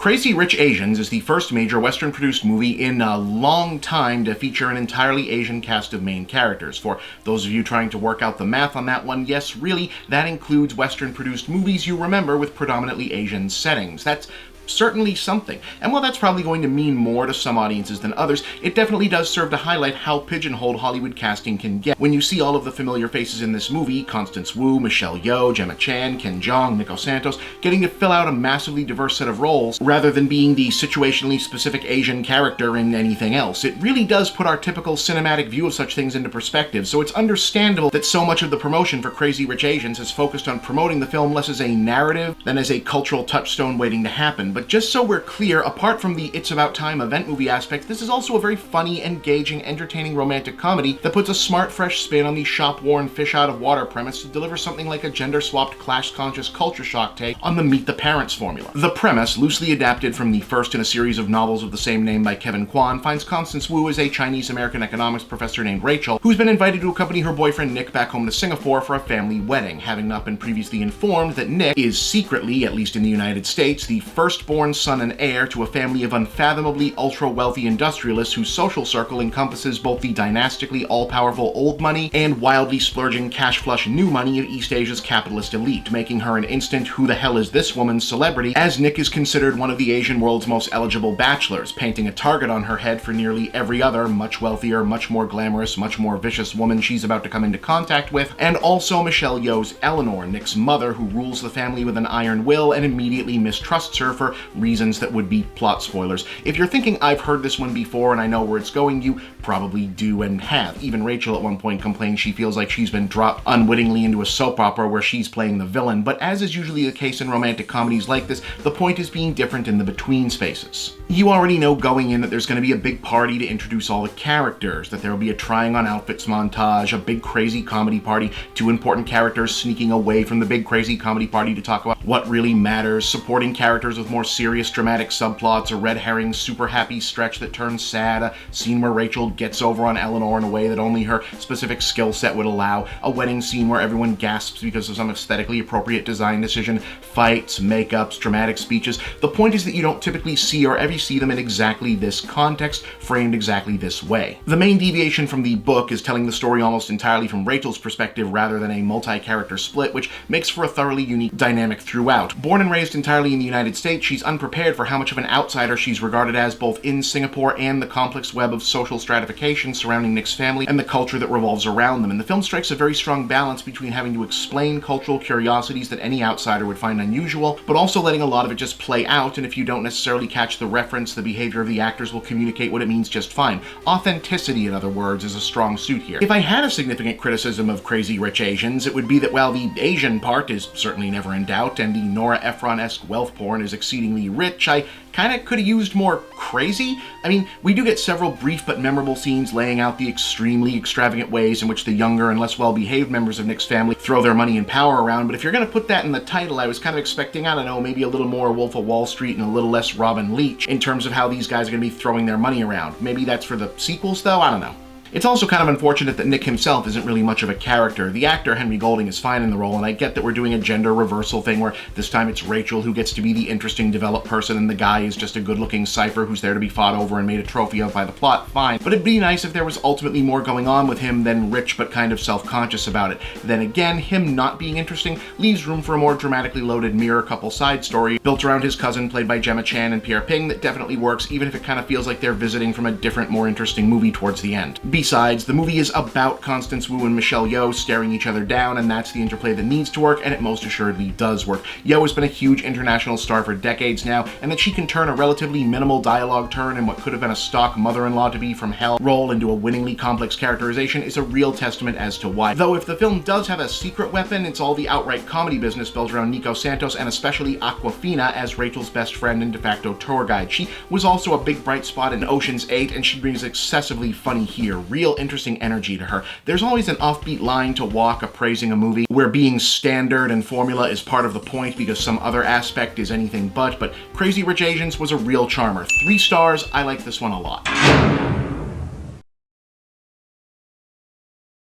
Crazy Rich Asians is the first major Western-produced movie in a long time to feature an entirely Asian cast of main characters. For those of you trying to work out the math on that one, yes, really, that includes Western-produced movies you remember with predominantly Asian settings. That's certainly something. And while that's probably going to mean more to some audiences than others, it definitely does serve to highlight how pigeonholed Hollywood casting can get. When you see all of the familiar faces in this movie, Constance Wu, Michelle Yeoh, Gemma Chan, Ken Jeong, Nico Santos, getting to fill out a massively diverse set of roles, rather than being the situationally specific Asian character in anything else, it really does put our typical cinematic view of such things into perspective, so it's understandable that so much of the promotion for Crazy Rich Asians has focused on promoting the film less as a narrative than as a cultural touchstone waiting to happen. But just so we're clear, apart from the It's About Time event movie aspect, this is also a very funny, engaging, entertaining romantic comedy that puts a smart, fresh spin on the shop-worn, fish-out-of-water premise to deliver something like a gender-swapped, class-conscious culture shock take on the Meet the Parents formula. The premise, loosely adapted from the first in a series of novels of the same name by Kevin Kwan, finds Constance Wu as a Chinese-American economics professor named Rachel, who's been invited to accompany her boyfriend Nick back home to Singapore for a family wedding, having not been previously informed that Nick is secretly, at least in the United States, the firstborn son and heir to a family of unfathomably ultra-wealthy industrialists whose social circle encompasses both the dynastically all-powerful old money and wildly splurging cash-flush new money of East Asia's capitalist elite, making her an instant who the hell is this woman's celebrity, as Nick is considered one of the Asian world's most eligible bachelors, painting a target on her head for nearly every other much wealthier, much more glamorous, much more vicious woman she's about to come into contact with, and also Michelle Yeoh's Eleanor, Nick's mother, who rules the family with an iron will and immediately mistrusts her for reasons that would be plot spoilers. If you're thinking I've heard this one before and I know where it's going, you probably do and have. Even Rachel at one point complained she feels like she's been dropped unwittingly into a soap opera where she's playing the villain, but as is usually the case in romantic comedies like this, the point is being different in the between spaces. You already know going in that there's going to be a big party to introduce all the characters, that there will be a trying on outfits montage, a big crazy comedy party, two important characters sneaking away from the big crazy comedy party to talk about what really matters, supporting characters with more serious dramatic subplots, a red herring super happy stretch that turns sad, a scene where Rachel gets over on Eleanor in a way that only her specific skill set would allow, a wedding scene where everyone gasps because of some aesthetically appropriate design decision, fights, makeups, dramatic speeches. The point is that you don't typically see or ever see them in exactly this context, framed exactly this way. The main deviation from the book is telling the story almost entirely from Rachel's perspective rather than a multi-character split, which makes for a thoroughly unique dynamic throughout. Born and raised entirely in the United States, she's unprepared for how much of an outsider she's regarded as both in Singapore and the complex web of social stratification surrounding Nick's family and the culture that revolves around them. And the film strikes a very strong balance between having to explain cultural curiosities that any outsider would find unusual, but also letting a lot of it just play out, and if you don't necessarily catch the reference, the behavior of the actors will communicate what it means just fine. Authenticity, in other words, is a strong suit here. If I had a significant criticism of Crazy Rich Asians, it would be that while the Asian part is certainly never in doubt, and the Nora Ephron-esque wealth porn is exceedingly rich, I kinda could've used more crazy. I mean, we do get several brief but memorable scenes laying out the extremely extravagant ways in which the younger and less well-behaved members of Nick's family throw their money and power around, but if you're gonna put that in the title, I was kind of expecting, I don't know, maybe a little more Wolf of Wall Street and a little less Robin Leach in terms of how these guys are gonna be throwing their money around. Maybe that's for the sequels though, I don't know. It's also kind of unfortunate that Nick himself isn't really much of a character. The actor, Henry Golding, is fine in the role, and I get that we're doing a gender reversal thing where this time it's Rachel who gets to be the interesting, developed person, and the guy is just a good-looking cipher who's there to be fought over and made a trophy of by the plot, fine. But it'd be nice if there was ultimately more going on with him than rich but kind of self-conscious about it. Then again, him not being interesting leaves room for a more dramatically loaded mirror couple side story built around his cousin, played by Gemma Chan and Pierre Ping, that definitely works, even if it kind of feels like they're visiting from a different, more interesting movie towards the end. Besides, the movie is about Constance Wu and Michelle Yeoh staring each other down, and that's the interplay that needs to work, and it most assuredly does work. Yeoh has been a huge international star for decades now, and that she can turn a relatively minimal dialogue turn in what could have been a stock mother-in-law-to-be from hell role into a winningly complex characterization is a real testament as to why. Though if the film does have a secret weapon, it's all the outright comedy business built around Nico Santos and especially Awkwafina as Rachel's best friend and de facto tour guide. She was also a big bright spot in Ocean's 8, and she brings excessively funny here, real interesting energy to her. There's always an offbeat line to walk appraising a movie where being standard and formula is part of the point because some other aspect is anything but Crazy Rich Asians was a real charmer. 3 stars, I like this one a lot.